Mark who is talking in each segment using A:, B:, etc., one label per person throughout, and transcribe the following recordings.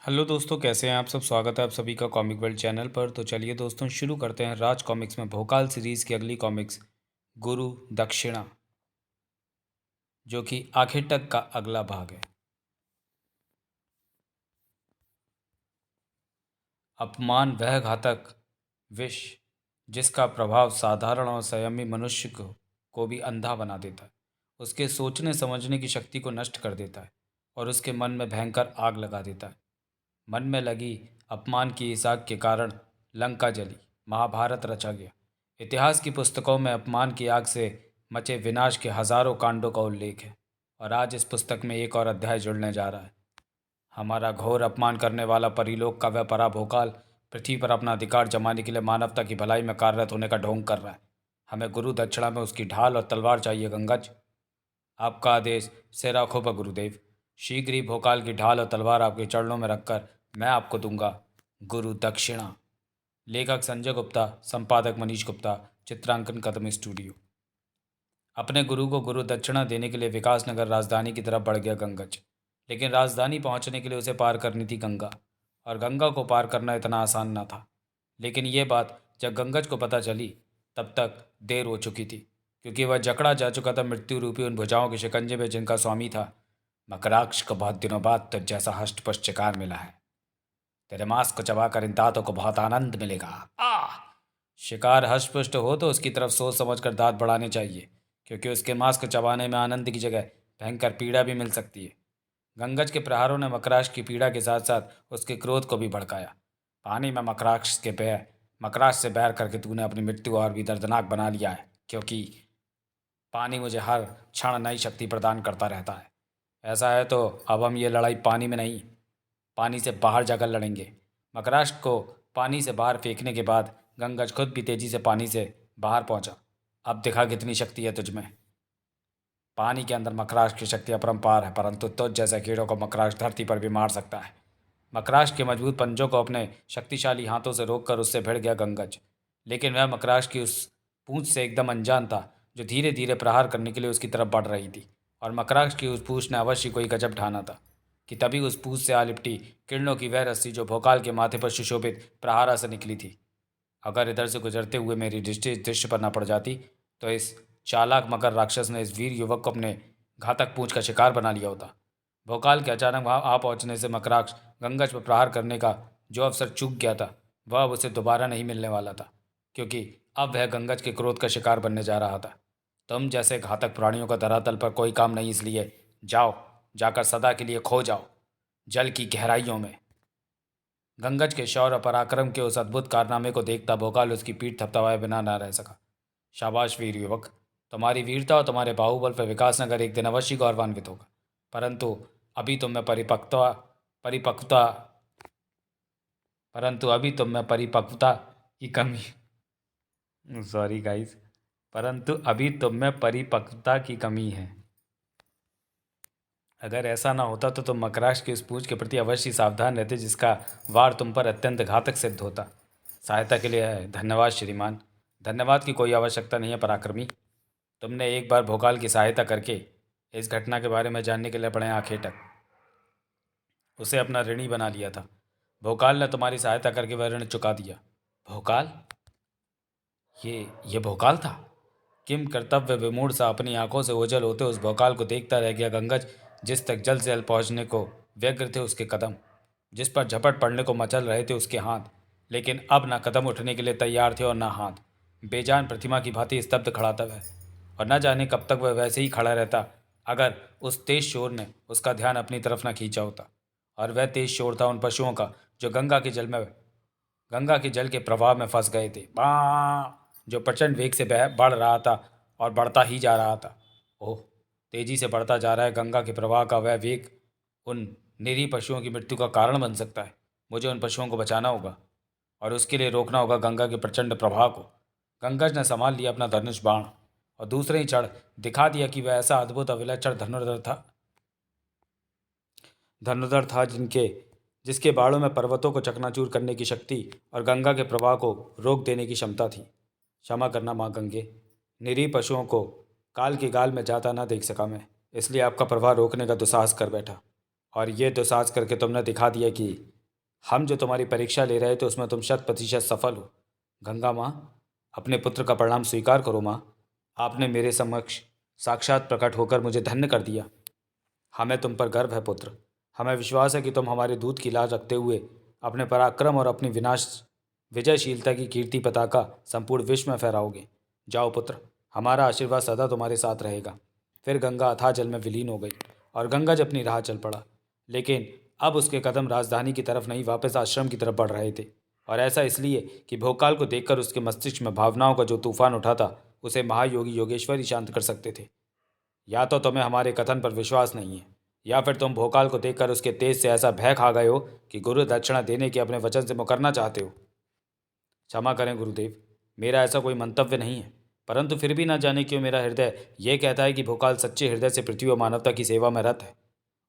A: Hello दोस्तों, कैसे हैं आप सब। स्वागत है आप सभी का कॉमिक वर्ल्ड चैनल पर। तो चलिए दोस्तों, शुरू करते हैं राज कॉमिक्स में भोकाल सीरीज़ की अगली कॉमिक्स गुरु दक्षिणा, जो कि आखिर तक का अगला भाग है। अपमान वह घातक विष जिसका प्रभाव साधारण और संयमी मनुष्य को भी अंधा बना देता है, उसके सोचने समझने की शक्ति को नष्ट कर देता है और उसके मन में भयंकर आग लगा देता है। मन में लगी अपमान की इस आग के कारण लंका जली, महाभारत रचा गया। इतिहास की पुस्तकों में अपमान की आग से मचे विनाश के हजारों कांडों का उल्लेख है, और आज इस पुस्तक में एक और अध्याय जुड़ने जा रहा है। हमारा घोर अपमान करने वाला परिलोक का वह पराभोकाल पृथ्वी पर अपना अधिकार जमाने के लिए मानवता की भलाई में कार्यरत होने का ढोंग कर रहा है। हमें गुरु दक्षिणा में उसकी ढाल और तलवार चाहिए गंगज। आपका आदेश से राखो पर गुरुदेव। शीघ्र ही भोकाल की ढाल और तलवार आपके चरणों में रखकर मैं आपको दूंगा गुरु दक्षिणा। लेखक संजय गुप्ता, संपादक मनीष गुप्ता, चित्रांकन कदम स्टूडियो। अपने गुरु को गुरु दक्षिणा देने के लिए विकासनगर राजधानी की तरफ बढ़ गया गंगज। लेकिन राजधानी पहुंचने के लिए उसे पार करनी थी गंगा, और गंगा को पार करना इतना आसान न था। लेकिन यह बात जब गंगज को पता चली तब तक देर हो चुकी थी, क्योंकि वह जकड़ा जा चुका था मृत्यु रूपी उन भुजाओं के शिकंजे में जिनका स्वामी था मकराक्ष को। बहुत दिनों बाद तुझ जैसा हष्टपुष्ट शिकार मिला है। तेरे मांस को चबाकर इन दांतों को बहुत आनंद मिलेगा। आ शिकार हष्टपुष्ट हो तो उसकी तरफ सोच समझकर दांत बढ़ाने चाहिए, क्योंकि उसके मांस को चबाने में आनंद की जगह भयंकर पीड़ा भी मिल सकती है। गंगज के प्रहारों ने मकराक्ष की पीड़ा के साथ साथ उसके क्रोध को भी भड़काया। पानी में मकराक्ष से बैर करके तूने अपनी मृत्यु और भी दर्दनाक बना लिया है, क्योंकि पानी मुझे हर क्षण नई शक्ति प्रदान करता रहता है। ऐसा है तो अब हम ये लड़ाई पानी में नहीं, पानी से बाहर जाकर लड़ेंगे। मकराक्ष को पानी से बाहर फेंकने के बाद गंगज खुद भी तेजी से पानी से बाहर पहुंचा। अब दिखा कितनी शक्ति है तुझमें। पानी के अंदर मकराक्ष की शक्ति अपरंपार है, परंतु तुझ जैसे कीड़ों को मकराक्ष धरती पर भी मार सकता है। मकराक्ष के मजबूत पंजों को अपने शक्तिशाली हाथों से रोककर उससे भिड़ गया गंगज। लेकिन वह मकराक्ष की उस पूंछ से एकदम अनजान था, जो धीरे धीरे प्रहार करने के लिए उसकी तरफ बढ़ रही थी। और मकराक्ष की उस पूंछ ने अवश्य कोई गजब ढाना था कि तभी उस पूंछ से आ लिपटी किरणों की वह रस्सी जो भोकाल के माथे पर सुशोभित प्रहारा से निकली थी। अगर इधर से गुजरते हुए मेरी दृष्टि इस दृश्य पर न पड़ जाती तो इस चालाक मकर राक्षस ने इस वीर युवक को अपने घातक पूंछ का शिकार बना लिया होता। भोकाल के अचानक वहां आ पहुंचने से मकराक्ष गंगज पर प्रहार करने का जो अवसर चूक गया था, वह अब उसे दोबारा नहीं मिलने वाला था, क्योंकि अब वह गंगज के क्रोध का शिकार बनने जा रहा था। तुम जैसे घातक प्राणियों का धरातल पर कोई काम नहीं, इसलिए जाओ, जाकर सदा के लिए खो जाओ जल की गहराइयों में। गंगज के शौर्य और पराक्रम के उस अद्भुत कारनामे को देखता भोकाल उसकी पीठ थपथपाए बिना न रह सका। शाबाश वीर युवक, तुम्हारी वीरता और तुम्हारे बाहुबल पर विकासनगर एक दिन अवश्य गौरवान्वित होगा। परंतु अभी तुम में परिपक्वता अभी तुम में परिपक्वता की कमी, सॉरी गाइस, परंतु अभी तुम में परिपक्वता की कमी है। अगर ऐसा ना होता तो तुम मकराक्ष की उस पूंछ के प्रति अवश्य सावधान रहते, जिसका वार तुम पर अत्यंत घातक सिद्ध होता। सहायता के लिए धन्यवाद श्रीमान। धन्यवाद की कोई आवश्यकता नहीं है पराक्रमी। तुमने एक बार भोकाल की सहायता करके इस घटना के बारे में जानने के लिए पड़े आखिर तक उसे अपना ऋणी बना लिया था। भोकाल ने तुम्हारी सहायता करके वह ऋण चुका दिया। भोकाल? ये भोकाल था? किम कर्तव्य विमूढ़ सा अपनी आंखों से ओझल होते उस भोकाल को देखता रह गया गंगज, जिस तक जल्द से जल्द पहुंचने को व्यग्र थे उसके कदम, जिस पर झपट पड़ने को मचल रहे थे उसके हाथ, लेकिन अब ना कदम उठने के लिए तैयार थे और ना हाथ। बेजान प्रतिमा की भांति स्तब्ध खड़ा था वह, और न जाने कब तक वह वैसे ही खड़ा रहता अगर उस तेज शोर ने उसका ध्यान अपनी तरफ न खींचा होता। और वह तेज शोर था उन पशुओं का जो गंगा के जल के प्रवाह में फंस गए थे। बा जो प्रचंड वेग से बढ़ रहा था और बढ़ता ही जा रहा था। ओह, तेजी से बढ़ता जा रहा है गंगा के प्रवाह का वह वेग उन निरीह पशुओं की मृत्यु का कारण बन सकता है। मुझे उन पशुओं को बचाना होगा और उसके लिए रोकना होगा गंगा के प्रचंड प्रवाह को। गंगज ने संभाल लिया अपना धनुष बाण और दूसरे ही क्षण दिखा दिया कि वह ऐसा अद्भुत और विलक्षण धनुर्धर था जिसके बाड़ों में पर्वतों को चकनाचूर करने की शक्ति और गंगा के प्रवाह को रोक देने की क्षमता थी। क्षमा करना माँ गंगे, निरीह पशुओं को काल के गाल में जाता ना देख सका मैं, इसलिए आपका प्रवाह रोकने का दुस्साहस कर बैठा। और ये दुस्साहस करके तुमने दिखा दिया कि हम जो तुम्हारी परीक्षा ले रहे थे उसमें तुम 100% सफल हो। गंगा माँ, अपने पुत्र का परिणाम स्वीकार करो माँ। आपने मेरे समक्ष साक्षात प्रकट होकर मुझे धन्य कर दिया। हमें तुम पर गर्व है पुत्र। हमें विश्वास है कि तुम हमारे दूत की लाज रखते हुए अपने पराक्रम और अपनी विनाश विजयशीलता की कीर्ति पताका संपूर्ण विश्व में फहराओगे। जाओ पुत्र, हमारा आशीर्वाद सदा तुम्हारे साथ रहेगा। फिर गंगा अथाह जल में विलीन हो गई और गंगाज अपनी राह चल पड़ा। लेकिन अब उसके कदम राजधानी की तरफ नहीं, वापस आश्रम की तरफ बढ़ रहे थे। और ऐसा इसलिए कि भोकाल को देखकर उसके मस्तिष्क में भावनाओं का जो तूफान उठा था उसे महायोगी योगेश्वर ही शांत कर सकते थे। या तो तुम्हें हमारे कथन पर विश्वास नहीं है, या फिर तुम भोकाल को देखकर उसके तेज से ऐसा भय खा गए हो कि गुरु दक्षिणा देने के अपने वचन से मुकरना चाहते हो। क्षमा करें गुरुदेव, मेरा ऐसा कोई मंतव्य नहीं है, परंतु फिर भी ना जाने क्यों मेरा हृदय यह कहता है कि भोकाल सच्चे हृदय से पृथ्वी और मानवता की सेवा में रत है।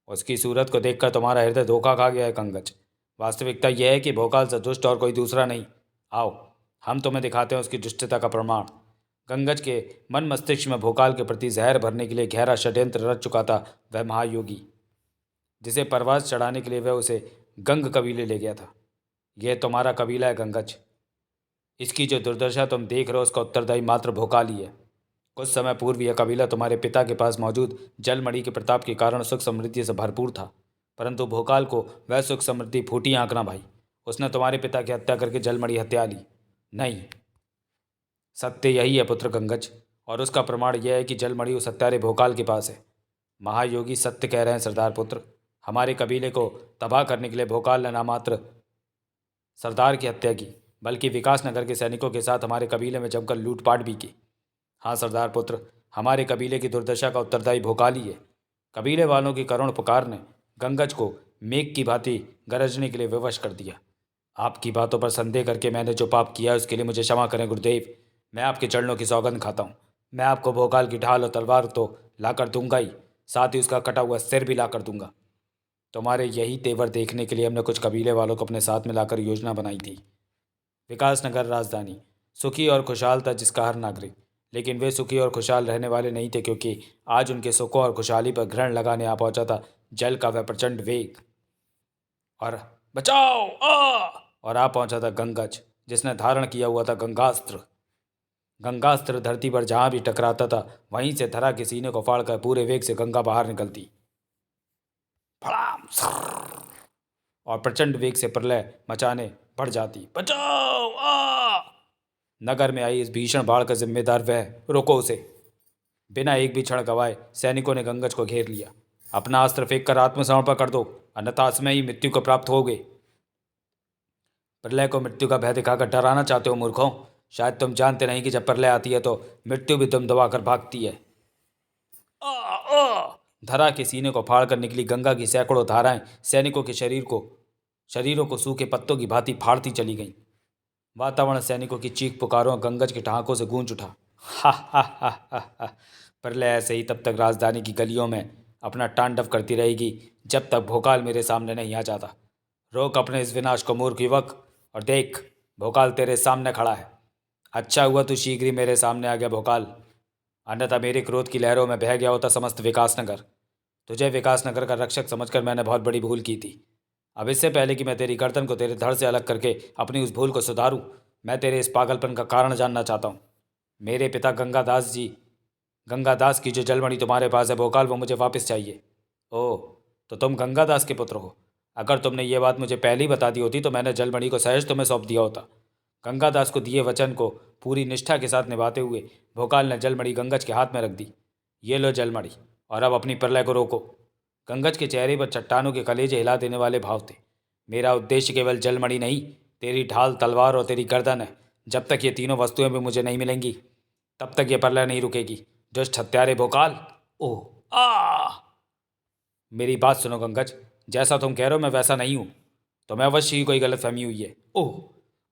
A: उसकी सूरत को देखकर तुम्हारा हृदय धोखा खा गया है कंगज। वास्तविकता यह है कि भोकाल से दुष्ट और कोई दूसरा नहीं। आओ, हम तुम्हें दिखाते हैं उसकी दुष्टता का प्रमाण। गंगज के मन मस्तिष्क में भोकाल के प्रति जहर भरने के लिए गहरा षड्यंत्र रच चुका था वह महायोगी, जिसे परवाज चढ़ाने के लिए वह उसे गंग कबीले ले गया था। यह तुम्हारा कबीला है गंगज। इसकी जो दुर्दशा तुम देख रहे हो उसका उत्तरदायी मात्र भोकाल ही है। कुछ समय पूर्व यह कबीला तुम्हारे पिता के पास मौजूद जलमणि के प्रताप के कारण सुख समृद्धि से भरपूर था, परंतु भोकाल को वह सुख समृद्धि फूटी आंख ना भाई। उसने तुम्हारे पिता की हत्या करके जलमणि हत्या ली। नहीं, सत्य यही है पुत्र गंगज, और उसका प्रमाण यह है कि जलमणि उस हत्यारे भोकाल के पास है। महायोगी सत्य कह रहे हैं सरदार पुत्र। हमारे कबीले को तबाह करने के लिए भोकाल ने ना मात्र सरदार की हत्या की, बल्कि विकास नगर के सैनिकों के साथ हमारे कबीले में जमकर लूटपाट भी की। हाँ सरदार पुत्र, हमारे कबीले की दुर्दशा का उत्तरदायी भोकाल ही है। कबीले वालों की करुण पुकार ने गंगज को मेघ की भांति गरजने के लिए विवश कर दिया। आपकी बातों पर संदेह करके मैंने जो पाप किया है उसके लिए मुझे क्षमा करें गुरुदेव। मैं आपके चरणों की सौगंध खाता हूँ। मैं आपको भोकाल की ढाल और तलवार तो लाकर दूंगा ही, साथ ही उसका कटा हुआ सिर भी लाकर दूंगा। तुम्हारे यही तेवर देखने के लिए हमने कुछ कबीले वालों को अपने साथ में लाकर योजना बनाई थी। विकासनगर राजधानी, सुखी और खुशहाल था जिसका हर नागरिक। लेकिन वे सुखी और खुशहाल रहने वाले नहीं थे, क्योंकि आज उनके सुखों और खुशहाली पर ग्रहण लगाने आ पहुंचा था जल का वह प्रचंड वेग। और बचाओ आ और आ पहुंचा था गंगज, जिसने धारण किया हुआ था गंगास्त्र। गंगास्त्र धरती पर जहां भी टकराता था वहीं से धरा के सीने को फाड़कर पूरे वेग से गंगा बाहर निकलती, फड़ाम सर्र, और प्रचंड वेग से प्रलय मचाने बढ़ जाती। बचाओ आ! नगर में आई इस भीषण बाढ़ का जिम्मेदार वह, रोको उसे। बिना एक भी क्षण गवाए सैनिकों ने गंगज को घेर लिया। अपना अस्त्र फेंक कर आत्मसमर्पण कर दो, अन्यथा असमय ही मृत्यु को प्राप्त होगे। प्रलय को मृत्यु का भय दिखाकर डराना चाहते हो मूर्खों। शायद तुम जानते नहीं कि जब प्रलय आती है तो मृत्यु भी तुम दबाकर भागती है। आ, आ! धरा के सीने को फाड़कर निकली गंगा की सैकड़ों धाराएं सैनिकों के शरीरों को सूखे पत्तों की भांति फाड़ती चली गईं। वातावरण सैनिकों की चीख पुकारों और गंगज के ठहाकों से गूंज उठा। हा हा हा हा हा। प्रलय ऐसे ही तब तक राजधानी की गलियों में अपना तांडव करती रहेगी जब तक भोकाल मेरे सामने नहीं आ जाता। रोक अपने इस विनाश को मूर्ख युवक, और देख, भोकाल तेरे सामने खड़ा है। अच्छा हुआ तू शीघ्र ही मेरे सामने आ गया भोकाल, अन्यथा मेरे क्रोध की लहरों में बह गया होता समस्त विकासनगर। तुझे विकासनगर का रक्षक समझकर मैंने बहुत बड़ी भूल की थी। अब इससे पहले कि मैं तेरी गर्दन को तेरे धड़ से अलग करके अपनी उस भूल को सुधारूं, मैं तेरे इस पागलपन का कारण जानना चाहता हूँ। मेरे पिता गंगादास की जो जलमणि तुम्हारे पास है भोकाल, वो मुझे वापस चाहिए। ओह, तो तुम गंगादास के पुत्र हो। अगर तुमने ये बात मुझे पहले ही बता दी होती तो मैंने जलमणि को सहज तुम्हें सौंप दिया होता। गंगादास को दिए वचन को पूरी निष्ठा के साथ निभाते हुए भोकाल ने जलमणि गंगज के हाथ में रख दी। ये लो जलमणि, और अब अपनी प्रलय को रोको। गंगज के चेहरे पर चट्टानों के कलेजे हिला देने वाले भाव थे। मेरा उद्देश्य केवल जलमणि नहीं, तेरी ढाल, तलवार और तेरी गर्दन है। जब तक ये तीनों वस्तुएं भी मुझे नहीं मिलेंगी तब तक ये प्रलय नहीं रुकेगी। दुष्ट हत्यारे भोकाल। ओह आ! मेरी बात सुनो गंगज, जैसा तुम कह रहे हो मैं वैसा नहीं हूँ। तुम्हें अवश्य ही कोई गलतफहमी हुई है। ओह,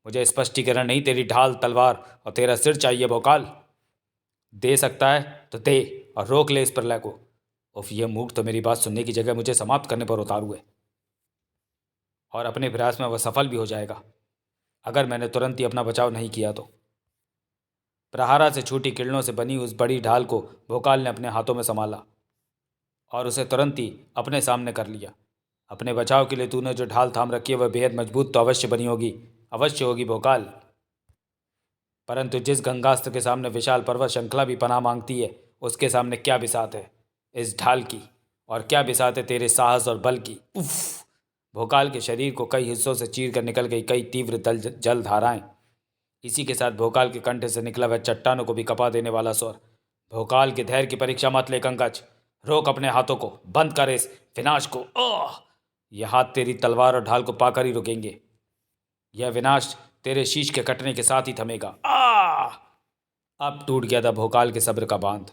A: मुझे स्पष्टीकरण नहीं, तेरी ढाल, तलवार और तेरा सिर चाहिए भोकाल। दे सकता है तो दे, और रोक ले इस प्रलय को। उफ, ये मूर्ख तो मेरी बात सुनने की जगह मुझे समाप्त करने पर उतारू है, और अपने प्रयास में वह सफल भी हो जाएगा अगर मैंने तुरंत ही अपना बचाव नहीं किया तो। प्रहारा से छूटी किरणों से बनी उस बड़ी ढाल को भोकाल ने अपने हाथों में संभाला और उसे तुरंत ही अपने सामने कर लिया। अपने बचाव के लिए तूने जो ढाल थाम रखी है वह बेहद मजबूत तो अवश्य बनी होगी, अवश्य होगी भोकाल। परंतु जिस गंगास्त्र के सामने विशाल पर्वत श्रृंखला भी पनाह मांगती है, उसके सामने क्या बिसात है इस ढाल की, और क्या बिसात है तेरे साहस और बल की। उफ! भोकाल के शरीर को कई हिस्सों से चीर कर निकल गई कई तीव्र जल धाराएं। इसी के साथ भोकाल के कंठ से निकला वह चट्टानों को भी कपा देने वाला स्वर। भोकाल के धैर्य की परीक्षा मत ले कंकज, रोक अपने हाथों को, बंद कर इस विनाश को। ओह! यह हाथ तेरी तलवार और ढाल को पाकर ही रुकेंगे। यह विनाश तेरे शीश के कटने के साथ ही थमेगा। अब टूट गया था भोकाल के सब्र का बांध।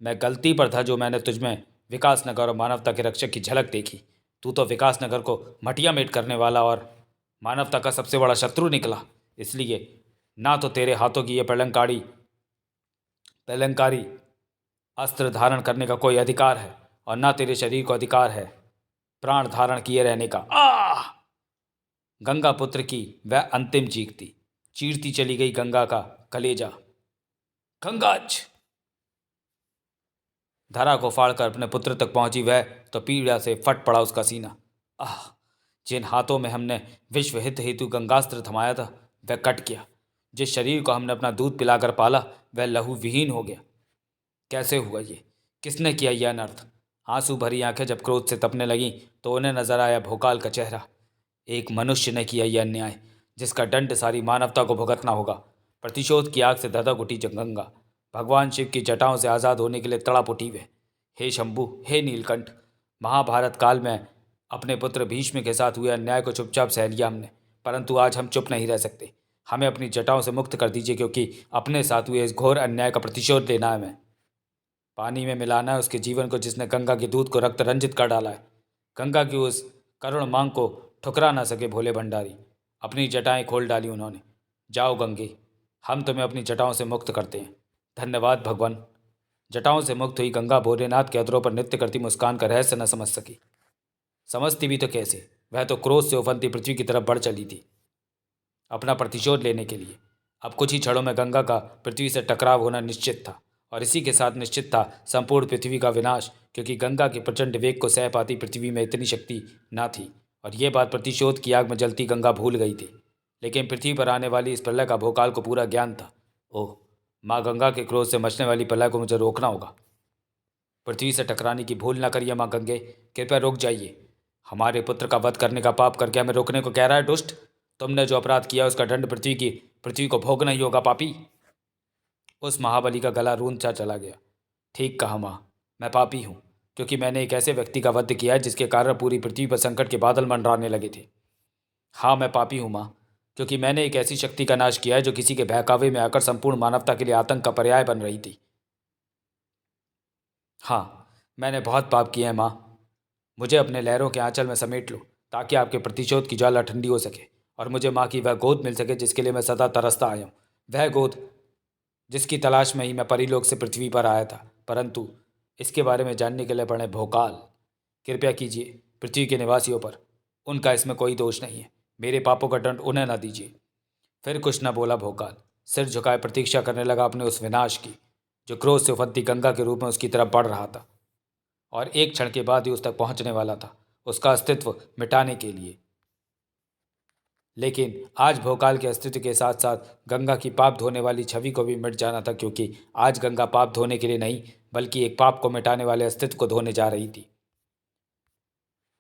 A: मैं गलती पर था जो मैंने तुझमें विकासनगर और मानवता के रक्षक की झलक देखी। तू तो विकासनगर को मटिया मेट करने वाला और मानवता का सबसे बड़ा शत्रु निकला। इसलिए ना तो तेरे हाथों की यह प्रलंकारी अस्त्र धारण करने का कोई अधिकार है, और ना तेरे शरीर को अधिकार है प्राण धारण किए रहने का। गंगा पुत्र की वह अंतिम चीख थी। चीरती चली गई गंगा का कलेजा। गंगाज! धरा को फाड़कर अपने पुत्र तक पहुंची वह तो पीड़ा से फट पड़ा उसका सीना। जिन हाथों में हमने विश्व हित हेतु गंगास्त्र थमाया था वह कट गया। जिस शरीर को हमने अपना दूध पिलाकर पाला वह लहू विहीन हो गया। कैसे हुआ ये? किसने किया यह अनर्थ? आंसू भरी आंखें जब क्रोध से तपने लगीं तो उन्हें नजर आया भोकाल का चेहरा। एक मनुष्य ने किया यह अन्याय, जिसका दंड सारी मानवता को भुगतना होगा। प्रतिशोध की आग से धधक उठी गंगा भगवान शिव की जटाओं से आज़ाद होने के लिए तड़प उठी वे। हे शंभु, हे नीलकंठ, महाभारत काल में अपने पुत्र भीष्म के साथ हुए अन्याय को चुपचाप सह लिया हमने, परंतु आज हम चुप नहीं रह सकते। हमें अपनी जटाओं से मुक्त कर दीजिए, क्योंकि अपने साथ हुए इस घोर अन्याय का प्रतिशोध लेना है। हमें पानी में मिलाना है उसके जीवन को जिसने गंगा के दूध को रक्त रंजित कर डाला है। गंगा की उस करुण मांग को ठुकरा ना सके भोले भंडारी। अपनी जटाएं खोल डाली उन्होंने। जाओ गंगे, हम तुम्हें अपनी जटाओं से मुक्त करते हैं। धन्यवाद भगवान। जटाओं से मुक्त हुई गंगा भोलेनाथ के अधरों पर नृत्य करती मुस्कान का रहस्य न समझ सकी। समझती भी तो कैसे, वह तो क्रोध से उफनती पृथ्वी की तरफ बढ़ चली थी अपना प्रतिशोध लेने के लिए। अब कुछ ही क्षणों में गंगा का पृथ्वी से टकराव होना निश्चित था, और इसी के साथ निश्चित था संपूर्ण पृथ्वी का विनाश, क्योंकि गंगा के प्रचंड वेग को सह पाती पृथ्वी में इतनी शक्ति ना थी। और ये बात प्रतिशोध की आग में जलती गंगा भूल गई थी। लेकिन पृथ्वी पर आने वाली इस प्रलय का भोकाल को पूरा ज्ञान था। ओह, माँ गंगा के क्रोध से मचने वाली प्रलय को मुझे रोकना होगा। पृथ्वी से टकराने की भूल ना करिए माँ गंगे, कृपया रुक जाइए। हमारे पुत्र का वध करने का पाप करके हमें रोकने को कह रहा है दुष्ट? तुमने जो अपराध किया उसका दंड पृथ्वी को भोगना ही होगा पापी। उस महाबली का गला रूंधा चला गया। ठीक कहा माँ, मैं पापी हूँ, क्योंकि मैंने एक ऐसे व्यक्ति का वध किया है जिसके कारण पूरी पृथ्वी पर संकट के बादल मंडराने लगे थे। हाँ, मैं पापी हूँ माँ, क्योंकि मैंने एक ऐसी शक्ति का नाश किया है जो किसी के बहकावे में आकर संपूर्ण मानवता के लिए आतंक का पर्याय बन रही थी। हाँ, मैंने बहुत पाप किए हैं माँ। मुझे अपने लहरों के आंचल में समेट लो, ताकि आपके प्रतिशोध की ज्वाला ठंडी हो सके और मुझे माँ की वह गोद मिल सके जिसके लिए मैं सदा तरसता आया हूँ। वह गोद जिसकी तलाश में ही मैं परीलोक से पृथ्वी पर आया था। परंतु इसके बारे में जानने के लिए पड़े भोकाल, कृपया कीजिए पृथ्वी के निवासियों पर, उनका इसमें कोई दोष नहीं है। मेरे पापों का दंड उन्हें ना दीजिए। फिर कुछ न बोला भोकाल। सिर झुकाए प्रतीक्षा करने लगा अपने उस विनाश की, जो क्रोध से उफनती गंगा के रूप में उसकी तरफ बढ़ रहा था, और एक क्षण के बाद ही उस तक पहुंचने वाला था, उसका अस्तित्व मिटाने के लिए। लेकिन आज भोकाल के अस्तित्व के साथ साथ गंगा की पाप धोने वाली छवि को भी मिट जाना था, क्योंकि आज गंगा पाप धोने के लिए नहीं बल्कि एक पाप को मिटाने वाले अस्तित्व को धोने जा रही थी।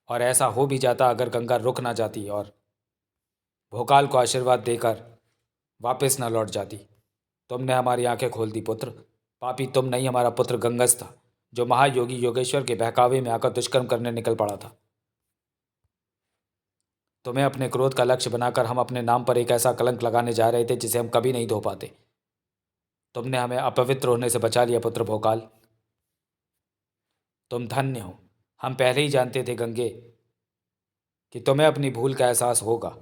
A: और ऐसा हो भी जाता अगर गंगा रुक ना जाती और भोकाल को आशीर्वाद देकर वापस न लौट जाती। तुमने हमारी आंखें खोल दी पुत्र। पापी तुम नहीं, हमारा पुत्र गंगस था, जो महायोगी योगेश्वर के बहकावे में आकर दुष्कर्म करने निकल पड़ा था। तुम्हें अपने क्रोध का लक्ष्य बनाकर हम अपने नाम पर एक ऐसा कलंक लगाने जा रहे थे जिसे हम कभी नहीं धो पाते। तुमने हमें अपवित्र होने से बचा लिया पुत्र भोकाल। तुम धन्य हो। हम पहले ही जानते थे गंगे कि तुम्हें अपनी भूल का एहसास होगा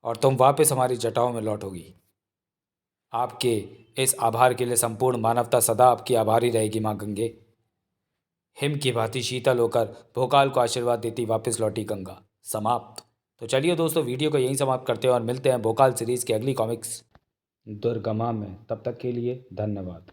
A: और तुम वापस हमारी जटाओं में लौटोगी। आपके इस आभार के लिए संपूर्ण मानवता सदा आपकी आभारी रहेगी माँ गंगे। हिम की भांति शीतल होकर भोकाल को आशीर्वाद देती वापस लौटी गंगा। समाप्त। तो चलिए दोस्तों, वीडियो को यहीं समाप्त करते हैं और मिलते हैं भोकाल सीरीज़ के अगली कॉमिक्स दुर्गमा में। तब तक के लिए धन्यवाद।